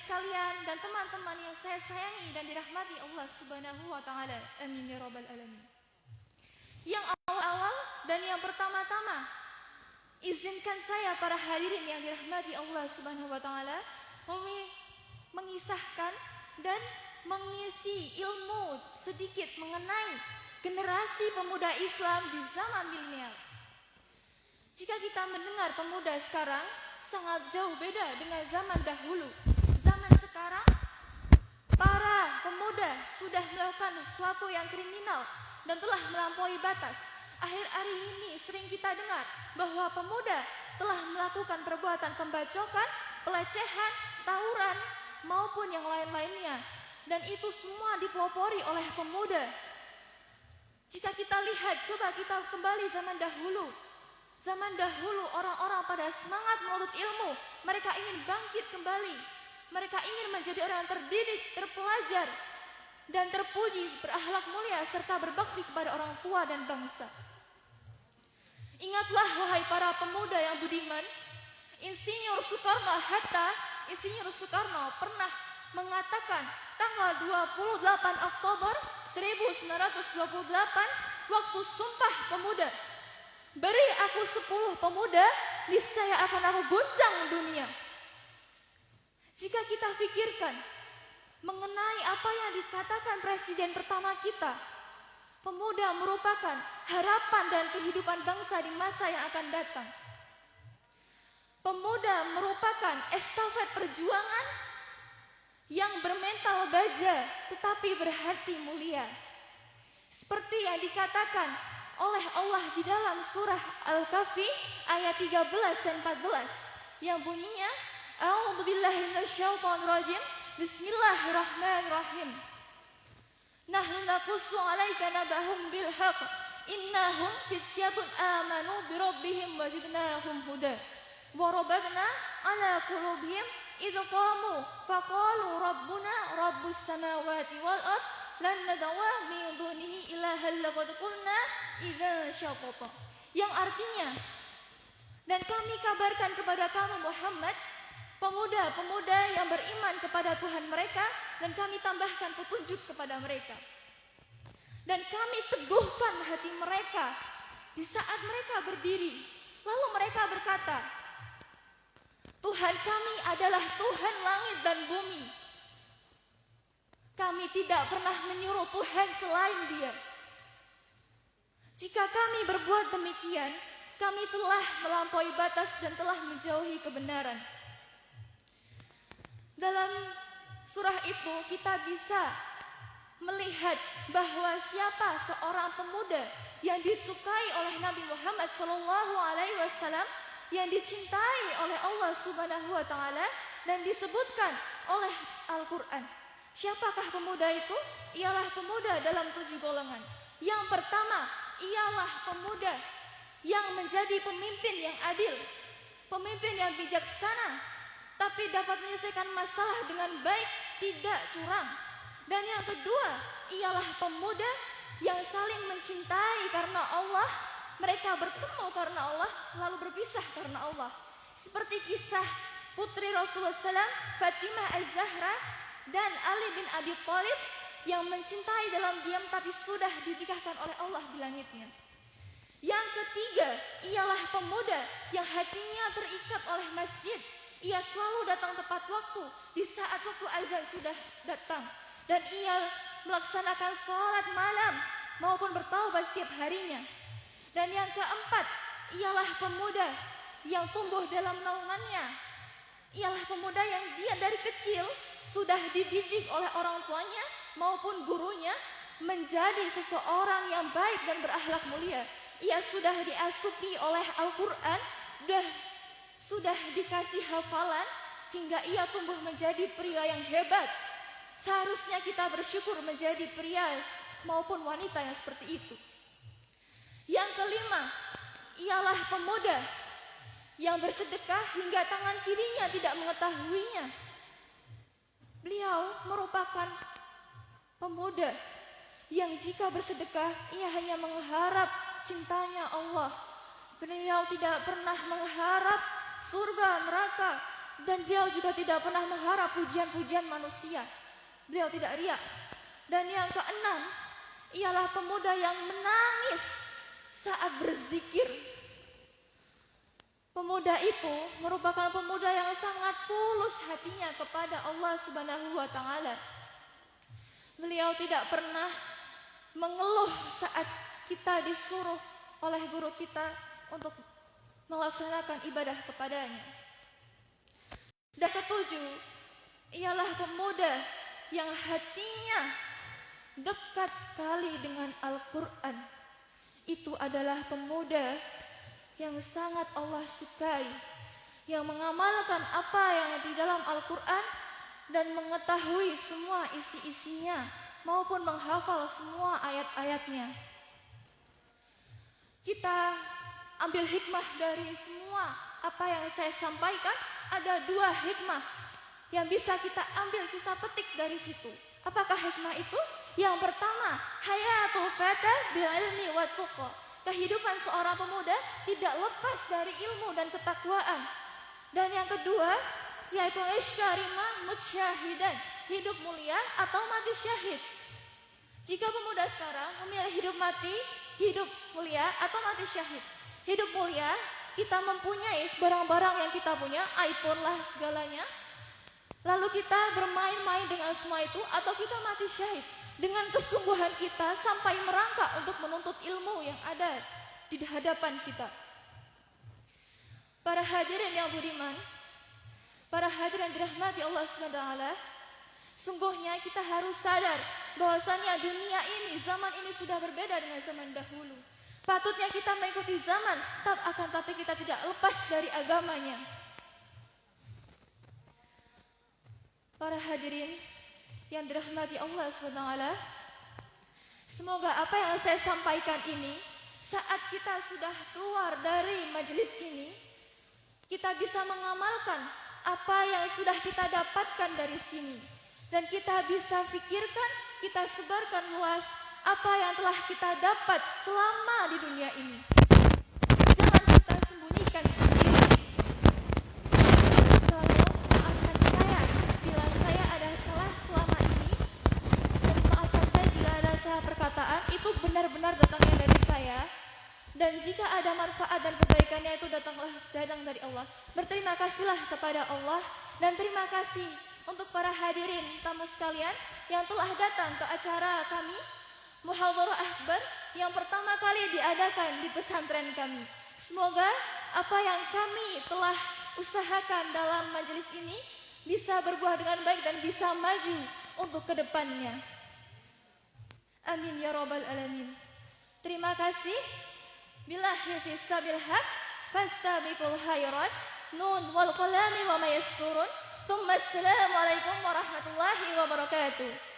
sekalian dan teman-teman yang saya sayangi dan dirahmati Allah Subhanahu wa taala. Amin ya rabbal alamin. Yang awal-awal dan yang pertama-tama, izinkan saya para hadirin yang dirahmati Allah Subhanahu wa taala mengisahkan dan mengisi ilmu sedikit mengenai generasi pemuda Islam di zaman milenial. Jika kita mendengar pemuda sekarang sangat jauh beda dengan zaman dahulu. Zaman sekarang para pemuda sudah melakukan sesuatu yang kriminal dan telah melampaui batas. Akhir-akhir ini sering kita dengar bahwa pemuda telah melakukan perbuatan pembacokan, pelecehan, tawuran maupun yang lain-lainnya, dan itu semua dipelopori oleh pemuda. Jika kita lihat, coba kita kembali zaman dahulu. Zaman dahulu orang-orang pada semangat menuntut ilmu, mereka ingin bangkit kembali. Mereka ingin menjadi orang yang terdidik, terpelajar, dan terpuji, berakhlak mulia, serta berbakti kepada orang tua dan bangsa. Ingatlah wahai para pemuda yang budiman, Insinyur Soekarno-Hatta, Insinyur Soekarno pernah mengatakan tanggal 28 Oktober 1928 waktu Sumpah Pemuda, beri aku 10 pemuda, niscaya akan aku guncang dunia. Jika kita pikirkan mengenai apa yang dikatakan presiden pertama kita, pemuda merupakan harapan dan kehidupan bangsa di masa yang akan datang. Pemuda merupakan estafet perjuangan yang bermental baja tetapi berhati mulia. Seperti yang dikatakan oleh Allah di dalam surah Al-Kahfi ayat 13 dan 14 yang bunyinya, A'udzubillahi minasyaitonirrajim, Bismillahirrahmanirrahim. Nahnu naqussu 'alaika nabahum bil haqq, innahum fityatun amanu bi rabbihim wazidnahum huda. Wa rabbana 'ala qulubihim idh qamu faqalu rabbuna rabbus samawati wal ardh lan nad'uwa min dunihi ilahan laqad qulna idza syatata. Yang artinya, dan kami kabarkan kepada kamu Muhammad, pemuda-pemuda yang beriman kepada Tuhan mereka, dan kami tambahkan petunjuk kepada mereka. Dan kami teguhkan hati mereka di saat mereka berdiri. Lalu mereka berkata, Tuhan kami adalah Tuhan langit dan bumi. Kami tidak pernah menyuruh Tuhan selain Dia. Jika kami berbuat demikian, kami telah melampaui batas dan telah menjauhi kebenaran. Dalam surah itu kita bisa melihat bahwa siapa seorang pemuda yang disukai oleh Nabi Muhammad SAW, yang dicintai oleh Allah Subhanahu wa taala dan disebutkan oleh Al-Qur'an. Siapakah pemuda itu? Ialah pemuda dalam 7 golongan. Yang pertama, ialah pemuda yang menjadi pemimpin yang adil, pemimpin yang bijaksana, tapi dapat menyelesaikan masalah dengan baik, tidak curang. Dan yang kedua, ialah pemuda yang saling mencintai karena Allah, mereka bertemu karena Allah, lalu berpisah karena Allah. Seperti kisah putri Rasulullah SAW, Fatimah Az-Zahra dan Ali bin Abi Thalib yang mencintai dalam diam tapi sudah dinikahkan oleh Allah di langitnya. Yang ketiga, ialah pemuda yang hatinya terikat oleh masjid. Ia selalu datang tepat waktu di saat waktu azan sudah datang, dan ia melaksanakan sholat malam maupun bertaubat setiap harinya. Dan yang keempat, ialah pemuda yang tumbuh dalam naungannya. Ialah pemuda yang dia dari kecil sudah dididik oleh orang tuanya maupun gurunya menjadi seseorang yang baik dan berakhlak mulia. Ia sudah diasupi oleh Al-Quran, sudah dikasih hafalan, hingga ia tumbuh menjadi pria yang hebat. Seharusnya kita bersyukur menjadi pria maupun wanita yang seperti itu. Yang kelima, ialah pemuda yang bersedekah hingga tangan kirinya tidak mengetahuinya. Beliau merupakan pemuda yang jika bersedekah, ia hanya mengharap cintanya Allah. Beliau tidak pernah mengharap surga neraka, dan beliau juga tidak pernah mengharap pujian-pujian manusia. Beliau tidak riak. Dan yang keenam, ialah pemuda yang menangis saat berzikir. Pemuda itu merupakan pemuda yang sangat tulus hatinya kepada Allah Subhanahu wa taala. Beliau tidak pernah mengeluh saat kita disuruh oleh guru kita untuk melaksanakan ibadah kepadanya. Dan ketujuh, ialah pemuda yang hatinya dekat sekali dengan Al-Quran. Itu adalah pemuda yang sangat Allah sukai, yang mengamalkan apa yang di dalam Al-Quran dan mengetahui semua isi-isinya maupun menghafal semua ayat-ayatnya. Kita ambil hikmah dari semua apa yang saya sampaikan. Ada dua hikmah yang bisa kita ambil, kita petik dari situ. Apakah hikmah itu? Yang pertama, hayatul fata bil ilmi wa tuqa. Kehidupan seorang pemuda tidak lepas dari ilmu dan ketakwaan. Dan yang kedua, yaitu iskarima mutsyahidan, hidup mulia atau mati syahid. Jika pemuda sekarang memilih hidup mati, hidup mulia atau mati syahid. Hidup mulia, kita mempunyai barang-barang yang kita punya, iPhone lah segalanya. Lalu kita bermain-main dengan semua itu, atau kita mati syahid dengan kesungguhan kita sampai merangkak untuk menuntut ilmu yang ada di hadapan kita. Para hadirin yang budiman, para hadirin dirahmati Allah SWT, sungguhnya kita harus sadar bahwasannya dunia ini, zaman ini sudah berbeda dengan zaman dahulu. Patutnya kita mengikuti zaman, tapi kita tidak lepas dari agamanya. Para hadirin yang dirahmati Allah SWT, semoga apa yang saya sampaikan ini, saat kita sudah keluar dari majelis ini, kita bisa mengamalkan apa yang sudah kita dapatkan dari sini. Dan kita bisa pikirkan, kita sebarkan luas apa yang telah kita dapat selama di dunia ini. Jangan kita sembunyikan sendiri. Kalau maafkan saya bila saya ada salah selama ini, dan maafkan saya jika ada salah perkataan, itu benar-benar datangnya dari saya. Dan jika ada manfaat dan kebaikannya itu datang dari Allah. Berterima kasihlah kepada Allah, dan terima kasih untuk para hadirin tamu sekalian yang telah datang ke acara kami, Muhadharah Akbar yang pertama kali diadakan di pesantren kami. Semoga apa yang kami telah usahakan dalam majelis ini bisa berbuah dengan baik dan bisa maju untuk kedepannya. Amin ya rabbal alamin. Terima kasih. Billahi fissabil haq fastabiqul khairat. Nun wal qalami wa ma yasturun. Assalamualaikum warahmatullahi wabarakatuh.